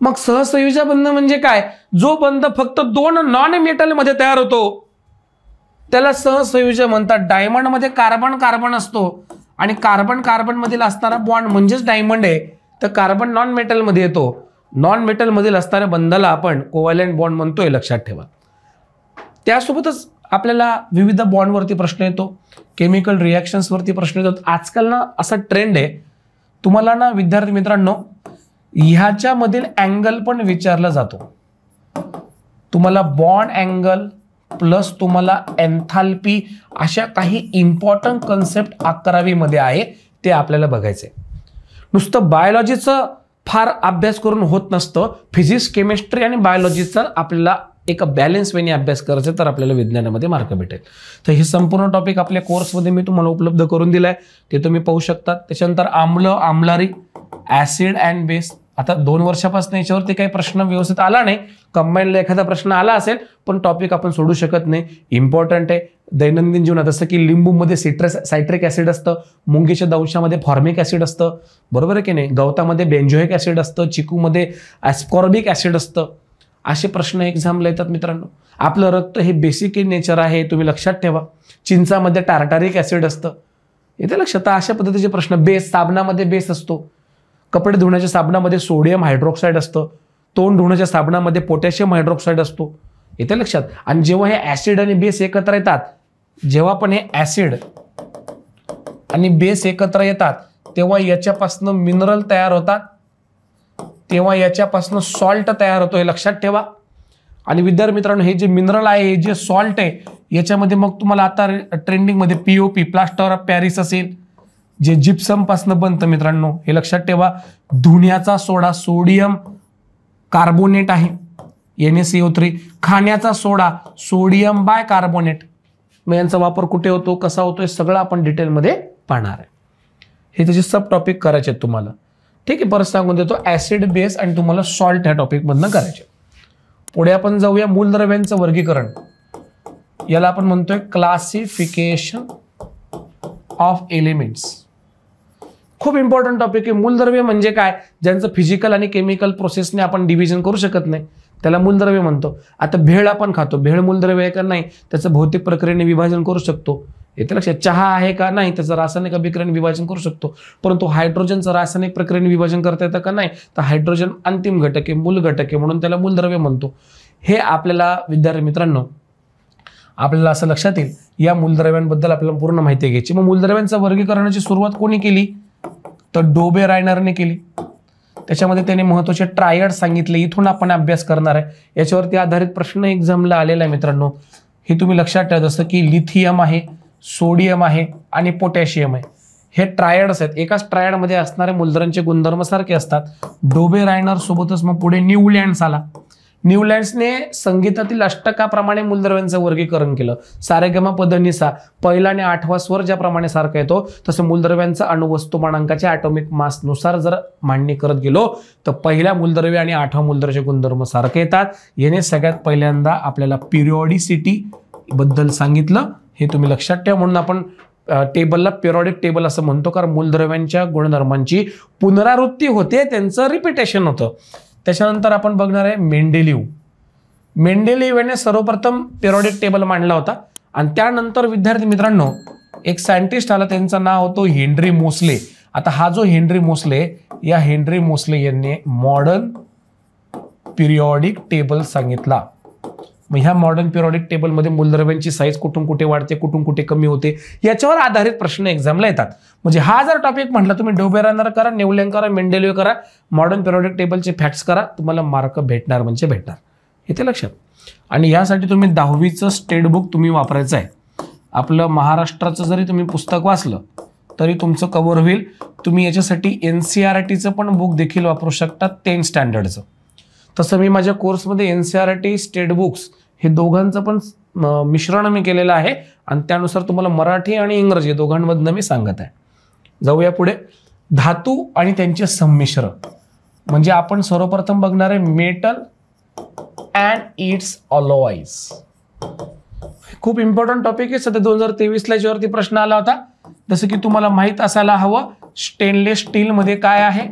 मग सहसंयोजा बंध म्हणजे काय, जो बंध फक्त 2 नॉन मेटलमध्ये तयार होतो त्याला सहसंयोजा म्हणतात. डायमंडमध्ये कार्बन कार्बन असतो आणि कार्बन कार्बन मधील असणारा बॉन्ड म्हणजेच डायमंड आहे. तर कार्बन नॉन मेटलमध्ये येतो. नॉन मेटलमधील असणाऱ्या बंधाला आपण कोव्हॅलंट बॉन्ड म्हणतोय, लक्षात ठेवा. त्यासोबतच आपल्याला विविध बॉन्डवरती प्रश्न येतो, केमिकल रिॲक्शन्सवरती प्रश्न येतात. आजकाल ना असा ट्रेंड आहे, तुम्हाला ना विद्यार्थी मित्रांनो ह्याच्यामधील अँगल पण विचारला जातो. तुम्हाला बॉन्ड अँगल प्लस तुम्हाला एन्थाल्पी अशा काही इम्पॉर्टंट कन्सेप्ट 11वी मध्ये आहे, ते आपल्याला बघायचे. नुसतं बायोलॉजीचं फार अभ्यास करून होत नसतं. फिजिक्स, केमिस्ट्री आणि बायोलॉजीचा आपल्याला एक बॅलन्स वेने अभ्यास करायचा तर आपल्याला विज्ञानामध्ये मार्क भेटेल. तर हे संपूर्ण टॉपिक आपल्या कोर्समध्ये मी तुम्हाला उपलब्ध करून दिलाय, ते तुम्ही पाहू शकता. त्याच्यानंतर आम्ल, आम्लारी, ऍसिड अँड बेस, आता 2 वर्षापासून याच्यावरती काही प्रश्न व्यवस्थित आला नाही, कंबाईनला एखादा प्रश्न आला असेल, पण टॉपिक आपण सोडू शकत नाही, इम्पॉर्टंट आहे दैनंदिन जीवनात. जसं की लिंबूमध्ये सायट्रिक ऍसिड असतं, मुंगीच्या दंशामध्ये फॉर्मिक ऍसिड असतं, बरोबर आहे की नाही, गवतामध्ये बेंझोइक ऍसिड असतं, चिकूमध्ये ॲस्कॉर्बिक ऍसिड असतं. असे प्रश्न एक्झामला येतात मित्रांनो. आपलं रक्त हे बेसिक इन नेचर आहे, तुम्ही लक्षात ठेवा. चिंचामध्ये टार्टारिक ऍसिड असतं, येते लक्षात. अशा पद्धतीचे प्रश्न. बेस, साबणामध्ये बेस असतो, कपडे धुण्याच्या साबणामध्ये सोडियम हायड्रॉक्साईड असतं, तोंड धुण्याच्या साबणामध्ये पोटॅशियम हायड्रॉक्साईड असतो, येते लक्षात. आणि जेव्हा हे ऍसिड आणि बेस एकत्र येतात, जेव्हा पण हे ऍसिड आणि बेस एकत्र येतात, तेव्हा याच्यापासून मिनरल तयार होतात, तेव्हा याच्यापासून सॉल्ट तयार होतो, हे लक्षात ठेवा. आणि विद्यार्थी मित्रांनो, हे जे मिनरल आहे, हे जे सॉल्ट आहे, याच्यामध्ये मग तुम्हाला आता ट्रेंडिंगमध्ये पीओपी, प्लास्टर ऑफ पॅरिस असेल, जे जिप्सम पासून बनतं मित्रांनो, हे लक्षात ठेवा. धुण्याचा सोडा सोडियम कार्बोनेट आहे, NaCO3. खाण्याचा सोडा सोडियम बाय कार्बोनेट. मग यांचा वापर कुठे होतो, कसा होतो, हे सगळं आपण डिटेलमध्ये पाहणार आहे. हे त्याचे सब टॉपिक करायचे आहेत तुम्हाला, ठीक आहे. परत सांगून देतो, ऍसिड, बेस आणि तुम्हाला सॉल्ट ह्या टॉपिक मधनं करायचे. पुढे आपण जाऊया मूलद्रव्यांचं वर्गीकरण. याला आपण म्हणतोय क्लासिफिकेशन ऑफ एलिमेंट्स. खूप इम्पॉर्टंट टॉपिक आहे. मूलद्रव्य म्हणजे काय, ज्यांचं फिजिकल आणि केमिकल प्रोसेसने आपण डिव्हिजन करू शकत नाही, त्याला मूलद्रव्य म्हणतो. आता भेळ आपण खातो, भेळ मूलद्रव्य आहे का नाही, त्याचं भौतिक प्रक्रियेने विभाजन करू शकतो, येते लक्षात. चहा आहे का नाही, त्याचं रासायनिक अभिक्रियेने विभाजन करू शकतो. परंतु हायड्रोजनचं रासायनिक प्रक्रियेने विभाजन करता येतं का नाही, तर हायड्रोजन अंतिम घटक आहे, मूल घटक आहे, म्हणून त्याला मूलद्रव्य म्हणतो. हे आपल्याला विद्यार्थी मित्रांनो, आपल्याला असं लक्षात येईल, या मूलद्रव्यांबद्दल आपल्याला पूर्ण माहिती घ्यायची. मग मूलद्रव्यांचं वर्गीकरणाची सुरुवात कोणी केली, तर डोबे रायनरने केली. त्याच्यामध्ये त्याने महत्वाचे ट्रायड सांगितले, इथून आपण अभ्यास करणार आहे. याच्यावरती आधारित प्रश्न एक्झामला आलेला आहे मित्रांनो, हे तुम्ही लक्षात ठेवा. जसं की लिथियम आहे, सोडियम आहे आणि पोटॅशियम आहे, हे ट्रायड्स आहेत. एकाच ट्रायडमध्ये असणारे मूलद्रव्यांचे गुणधर्म सारखे असतात. डोबे रायनर सोबतच मग पुढे न्यूलँड्स आला. न्यूलँड्सने संगीतातील अष्टकाप्रमाणे मूलद्रव्यांचं वर्गीकरण केलं. सारेगमा पधनिसा, पहिला आणि 8वा स्वर ज्याप्रमाणे सारखा येतो, तसं मूलद्रव्यांचं अणुवस्तुमानांकाच्या ॲटॉमिक मासनुसार जर मांडणी करत गेलो, तर पहिल्या मूलद्रव्य आणि 8व्या मूलद्रव्याचे गुणधर्म सारखे येतात. याने सगळ्यात पहिल्यांदा आपल्याला पिरियॉडिसिटी बद्दल सांगितलं, हे तुम्ही लक्षात ठेवा. म्हणून आपण टेबलला पिरियॉडिक टेबल असं म्हणतो, कारण मूलद्रव्यांच्या गुणधर्मांची पुनरावृत्ती होते, त्यांचं रिपिटेशन होतं. त्याच्यानंतर आपण बघणार आहे मेंडेलिव्ह याने सर्वप्रथम पिरियॉडिक टेबल मांडला होता. आणि त्यानंतर विद्यार्थी मित्रांनो, एक सायंटिस्ट आला, त्यांचं नाव होतं हेनरी मोसले. आता हा जो हेनरी मोसले, या हेनरी मोसले यांनी मॉडर्न पिरियॉडिक टेबल सांगितला. मग ह्या मॉडर्न पिरियॉडिक टेबलमध्ये मूलद्रव्यांची साईज कुठून कुठे वाढते, कुठून कुठे कमी होते, याच्यावर आधारित प्रश्न एक्झामला येतात. म्हणजे हा जर टॉपिक म्हटला, तुम्ही डोबे रायनर करा, न्यूलँड करा, मेंडेलिव्ह करा, मॉडर्न पिरियॉडिक टेबलचे फॅक्ट्स करा, तुम्हाला मार्क भेटणार म्हणजे भेटणार, येते लक्षात. आणि यासाठी तुम्ही 10वीचं स्टेट बुक तुम्ही वापरायचं आहे. आपलं महाराष्ट्राचं जरी तुम्ही पुस्तक वाचलं तरी तुमचं कव्हर होईल. तुम्ही याच्यासाठी NCERTचं पण बुक देखील वापरू शकता, 10th स्टँडर्डचं. तसं मी माझ्या कोर्समध्ये NCERT स्टेट बुक्स हे दोघांचं पण मिश्रण मी केलेलं आहे, आणि त्यानुसार तुम्हाला मराठी आणि इंग्रजी दोघांमधनं मी सांगत आहे. जाऊया पुढे. धातू आणि त्यांचे संमिश्र. म्हणजे आपण सर्वप्रथम बघणार आहे मेटल अँड इट्स अलॉयज. खूप इम्पॉर्टंट टॉपिक आहे. सध्या 2023ला याच्यावरती प्रश्न आला होता. जसं की तुम्हाला माहित असायला हवं, स्टेनलेस स्टीलमध्ये काय आहे,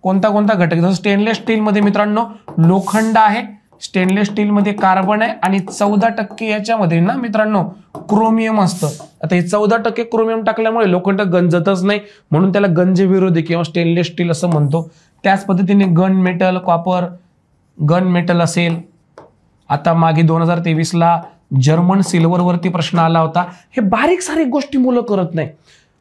कोणता कोणता घटक. जसं स्टेनलेस स्टीलमध्ये मित्रांनो लोखंड आहे, स्टेनलेस स्टीलमध्ये कार्बन आहे, आणि 14% याच्यामध्ये ना मित्रांनो क्रोमियम असतं. आता हे 14% क्रोमियम टाकल्यामुळे लोखंड गंजतच नाही, म्हणून त्याला गंज विरोधी किंवा स्टेनलेस स्टील असं म्हणतो. त्याच पद्धतीने gun metal, copper gun metal असेल. आता मागे 2023ला जर्मन सिल्वरवरती प्रश्न आला होता. हे बारीक सारीक गोष्टी मुलं करत नाही,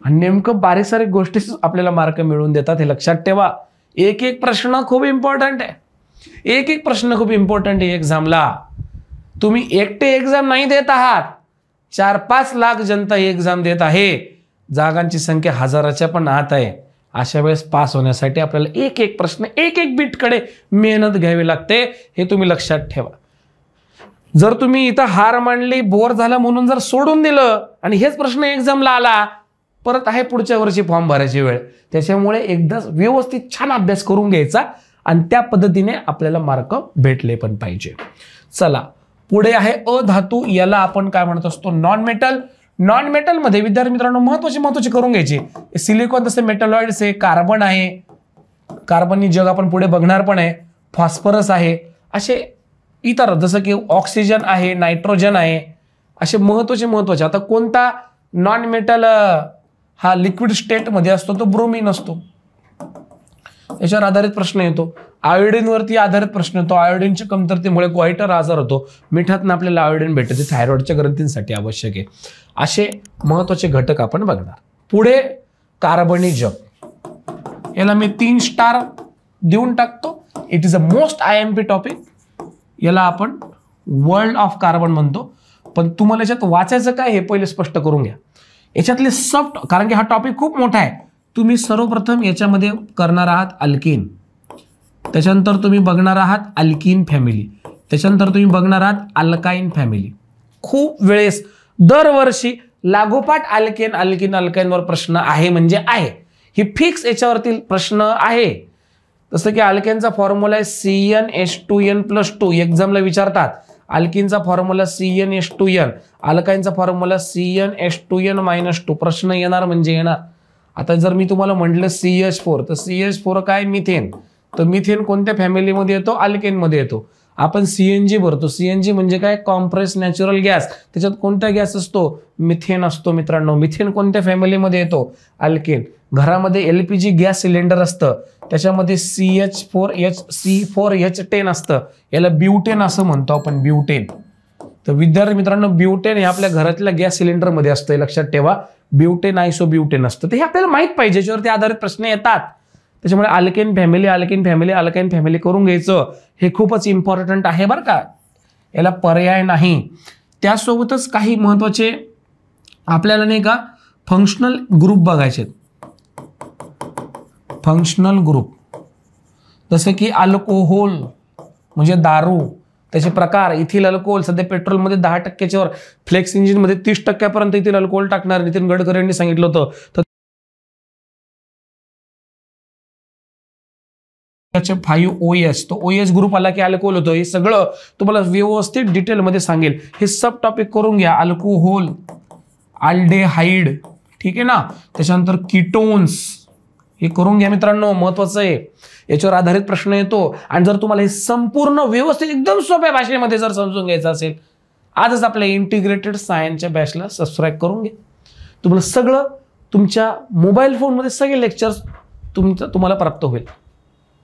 आणि नेमकं बारीक सारीक गोष्टी आपल्याला मार्क मिळवून देतात, हे लक्षात ठेवा. एक एक प्रश्न खूप इम्पॉर्टंट आहे, एक एक प्रश्न खूप इम्पॉर्टंट आहे एक्झामला. तुम्ही एकटे एक्झाम नाही देत आहात, 4-5 लाख जनता एक्झाम देत आहे. जागांची संख्या हजाराच्या पण आत आहे. अशा वेळेस पास होण्यासाठी आपल्याला एक एक प्रश्न, एक एक बीटकडे मेहनत घ्यावी लागते, हे तुम्ही लक्षात ठेवा. जर तुम्ही इथं हार मांडली, बोर झालं म्हणून जर सोडून दिलं आणि हेच प्रश्न एक्झामला आला, परत आहे पुढच्या वर्षी फॉर्म भरायची वेळ. त्याच्यामुळे एकदाच व्यवस्थित छान अभ्यास करून घ्यायचा आणि त्या पद्धतीने आपल्याला मार्क भेटले पण पाहिजे. चला पुढे आहे अधातू, याला आपण काय म्हणत असतो, नॉन मेटल. नॉन मेटल मध्ये विद्यार्थी मित्रांनो महत्वाचे करून घ्यायचे. सिलिकॉन तसे मेटलॉइड्स आहे, कार्बन आहे, कार्बननी जग आपण पुढे बघणार पण आहे, फॉस्फरस आहे, असे इतर जसं की ऑक्सिजन आहे, नायट्रोजन आहे, असे महत्वाचे. आता कोणता नॉन मेटल हा लिक्विड स्टेट मध्ये असतो, तो ब्रोमीन असतो. याच्यावर आधारित प्रश्न येतो. आयोडीन वरती आधारित प्रश्न येतो. आयोडीनच्या कमतरतेमुळे गोइटर आजार होतो. मिठातून आपल्याला आयोडीन भेटते, ते थायरॉइडच्या ग्रंथींसाठी आवश्यक आहे. असे महत्वाचे घटक आपण बघणार. पुढे कार्बनी जग, याला मी 3 स्टार देऊन टाकतो. It is a most IMP topic. याला आपण वर्ल्ड ऑफ कार्बन म्हणतो. पण तुम्हाला याच्यात वाचायचं काय हे पहिले स्पष्ट करून घ्या. याच्यातले सब, कारण की हा टॉपिक खूप मोठा आहे. तुम्ही सर्वप्रथम याच्यामध्ये करणार आहात अल्केन, त्याच्यानंतर तुम्ही बघणार आहात अल्कीन फॅमिली, त्याच्यानंतर तुम्ही बघणार आहात अल्काईन फॅमिली. खूप वेळेस दरवर्षी लागोपाठ अल्केनवर प्रश्न आहे, म्हणजे आहे, ही फिक्स याच्यावरती प्रश्न आहे. जसं की अल्केनचा फॉर्म्युला आहे CnH2n+2, एक्झामला विचारतात. अल्किनचा फॉर्म्युला CnH2n, अल्काईनचा फॉर्म्युला CnH2n-2. प्रश्न येणार म्हणजे येणार. आता जर मी तुम्हाला म्हटलं CH4, तर CH4 काय, मिथेन. तर मिथेन कोणत्या फॅमिलीमध्ये येतो, अल्केनमध्ये येतो. आपण CNG भरतो. CNG म्हणजे काय, कॉम्प्रेस नॅचरल गॅस. त्याच्यात कोणता गॅस असतो, मिथेन असतो मित्रांनो. मिथेन कोणत्या फॅमिलीमध्ये येतो, अल्केन. घरामध्ये LPG गॅस सिलेंडर असतं, त्याच्यामध्ये C4H10 असतं. याला ब्युटेन असं म्हणतो आपण, ब्युटेन. तर विद्यार्थी मित्रांनो, ब्युटेन हे आपल्या घरातल्या गॅस सिलेंडरमध्ये असतं, लक्षात ठेवा. ब्युटेन आयसोब्युटेन असतं. ते हे आपल्याला माहित पाहिजे, याच्यावरती आधारित प्रश्न येतात. त्याच्यामुळे अल्केन फॅमिली करून घ्यायचं, हे खूपच इम्पॉर्टंट आहे बरं का. याला पर्याय नाही. त्यासोबतच काही महत्वाचे आपल्याला नाही का फंक्शनल ग्रुप बघायचे. फंक्शनल ग्रुप जसे की अल्कोहोल म्हणजे दारू, त्याचे प्रकार. इथिल अल्कोहोल सध्या पेट्रोलमध्ये 10%च्या वर, फ्लेक्स इंजिनमध्ये 30% इथिल अल्कोहोल टाकणार, नितीन गडकरी यांनी सांगितलं होतं. तर 5OH, तो OH ग्रुप आला की अल्कोहोल होतो. हे सगळं तुम्हाला व्यवस्थित डिटेलमध्ये सांगेल. हे सब टॉपिक करून घ्या. अल्कोहोल, अल्डेहाइड, ठीक आहे ना. त्याच्यानंतर कीटोन्स, हे करून घ्या मित्रांनो, महत्वाचं आहे. याच्यावर आधारित प्रश्न येतो. आणि जर तुम्हाला हे संपूर्ण व्यवस्थित एकदम सोप्या भाषेमध्ये जर समजून घ्यायचं असेल, आजच आपल्या इंटिग्रेटेड सायन्सच्या बॅचला सबस्क्राईब करून घ्या. तुम्हाला सगळं तुमच्या मोबाईल फोनमध्ये सगळे लेक्चर्स तुम्हाला प्राप्त होईल.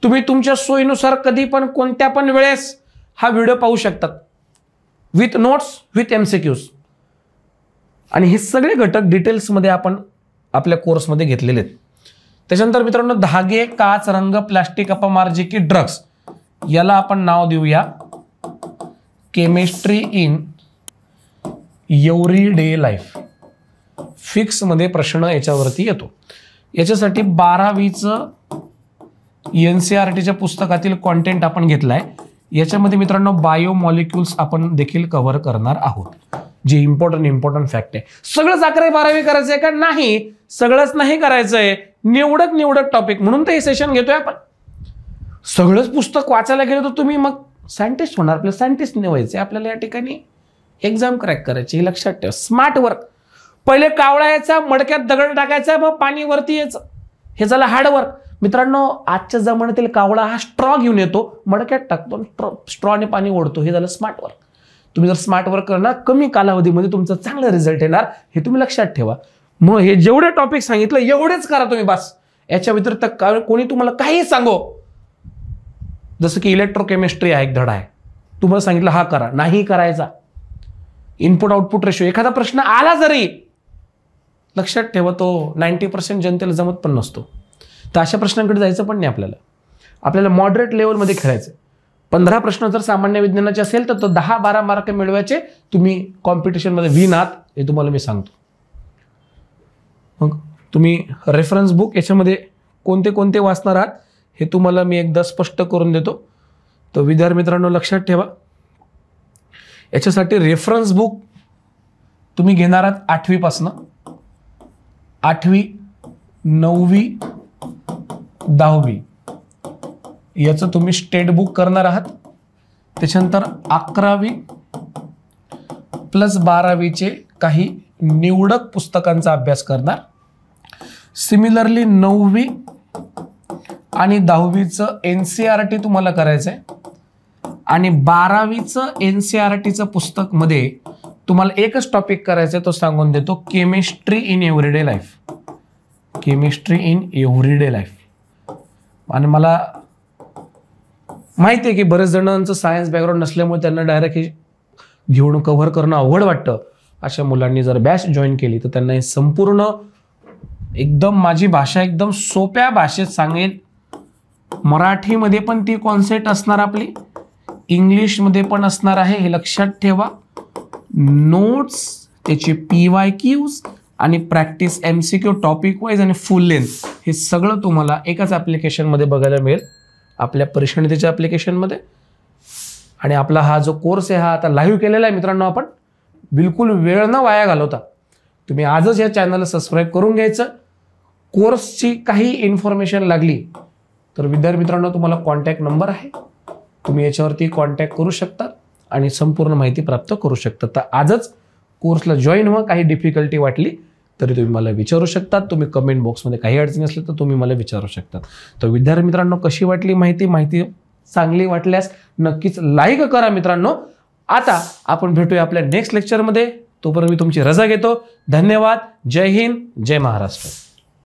तुम्ही तुमच्या सोयीनुसार कधी पण कोणत्या पण वेळेस हा व्हिडिओ पाहू शकतात, विथ नोट्स, विथ MCQs. आणि हे सगळे घटक डिटेल्समध्ये आपण आपल्या कोर्समध्ये घेतलेले आहेत. त्याच्यानंतर मित्रांनो, धागे, काच, रंग, प्लास्टिक, अपमार्जिकी, ड्रग्स, याला आपण नाव देऊया chemistry in everyday life. Fix मध्ये प्रश्न याच्यावरती येतो. याच्यासाठी 12वीचं NCERTच्या पुस्तकातील कॉन्टेंट आपण घेतलाय. याच्यामध्ये मित्रांनो बायोमॉलिक्युल्स आपण देखील कव्हर करणार आहोत, जे इम्पॉर्टंट फॅक्ट आहे. सगळंच 11वी-12वी करायचंय का, नाही, सगळंच नाही करायचंय. निवडक टॉपिक, म्हणून तर हे सेशन घेतोय आपण. सगळंच पुस्तक वाचायला गेलं तर तुम्ही मग सायंटिस्ट होणार. आपल्याला सायंटिस्ट नाही व्हायचे, आपल्याला या ठिकाणी एक्झाम क्रॅक करायची, हे लक्षात ठेवा. Smart work. पहिले कावळा यायचा, मडक्यात दगड टाकायचा, मग पाणी वरती यायचं, हे झालं हार्ड वर्क. मित्रांनो, आजच्या जमान्यातील कावळा हा स्ट्रॉ घेऊन येतो, मडक्यात टाकतो, स्ट्रॉने पाणी ओढतो, हे झालं स्मार्ट वर्क. तुम्ही जर स्मार्ट वर्क करणार, कमी कालावधीमध्ये तुमचा चांगला रिझल्ट येणार, हे तुम्ही लक्षात ठेवा. मग हे जेवढे टॉपिक सांगितलं एवढेच करा तुम्ही बस. याच्या व्यतिरिक्त कोणी तुम्हाला काही सांगो, जसं की इलेक्ट्रोकेमिस्ट्री आहे, एक धडा आहे, तुम्हाला सांगितलं हा करा, नाही करायचा. इनपुट आउटपुट रेशो, एखादा प्रश्न आला जरी, लक्षात ठेवा तो 90% जनतेला जमत पण नसतो. तर अशा प्रश्नांकडे जायचं पण नाही आपल्याला. आपल्याला मॉडरेट लेवलमध्ये खेळायचं. 15 प्रश्न जर सामान्य विज्ञानाचे असेल तर 10-12 मार्क मिळवायचे. तुम्ही कॉम्पिटिशनमध्ये विन आहात, हे तुम्हाला मी सांगतो. मग तुम्ही रेफरन्स बुक याच्यामध्ये कोणते कोणते वाचणार आहात हे तुम्हाला मी एकदा स्पष्ट करून देतो. तर विद्यार्थी मित्रांनो, लक्षात ठेवा, याच्यासाठी रेफरन्स बुक तुम्ही घेणार आहात 8वी पासून. 8वी, 9वी, 10वी याचं तुम्ही स्टेट बुक करणार आहात. त्याच्यानंतर 11वी प्लस 12वीचे काही निवडक पुस्तकांचा अभ्यास करणार. सिमिलरली 9वी आणि 10वीचं NCERT तुम्हाला करायचं आहे. आणि 12वीचं NCERTचं पुस्तक मध्ये तुम्हाला एकच टॉपिक करायचं आहे, तो सांगून देतो, chemistry in everyday life. Chemistry in everyday life. आणि मला माहिती आहे की बरेच जणांचं सायन्स बॅकग्राऊंड नसल्यामुळे त्यांना डायरेक्ट हे घेऊन कव्हर करणं अवघड वाटतं. अशा मुलांनी जर बॅच जॉईन केली तर त्यांना हे संपूर्ण एकदम, माझी भाषा एकदम सोप्या भाषेत सांगेल. मराठीमध्ये पण ती कॉन्सेप्ट असणार आपली, इंग्लिशमध्ये पण असणार आहे, हे लक्षात ठेवा. नोट्स, त्याचे PYQs आणि प्रॅक्टिस MCQ टॉपिक वाईज आणि फुल लेंथ, हे सगळं तुम्हाला एकाच ॲप्लिकेशनमध्ये बघायला मिळेल, आपल्या परिक्षणितेच्या ॲप्लिकेशनमध्ये. आणि आपला हा जो कोर्स आहे हा आता लाईव्ह केलेला आहे मित्रांनो. आपण बिलकुल वेळ न वाया घालवता तुम्ही आजच या चॅनलला सबस्क्राईब करून घ्यायचं. कोर्सची काही इन्फॉर्मेशन लागली तर विद्यार्थी मित्रांनो तुम्हाला कॉन्टॅक्ट नंबर आहे, तुम्ही याच्यावरती कॉन्टॅक्ट करू शकता आणि संपूर्ण माहिती प्राप्त करू शकता. तर आजच कोर्सला जॉईन व्हा. काही डिफिकल्टी वाटली तरी तुम्ही मला विचारू शकता. तुम्ही कमेंट बॉक्समध्ये काही अडचणी असल्या तर तुम्ही मला विचारू शकता. तर विद्यार्थी मित्रांनो कशी वाटली माहिती चांगली वाटल्यास नक्कीच लाईक करा मित्रांनो. आता आपण भेटूया आपल्या नेक्स्ट लेक्चरमध्ये. तोपर्यंत मी तुमची रजा घेतो. धन्यवाद. जय हिंद, जय महाराष्ट्र.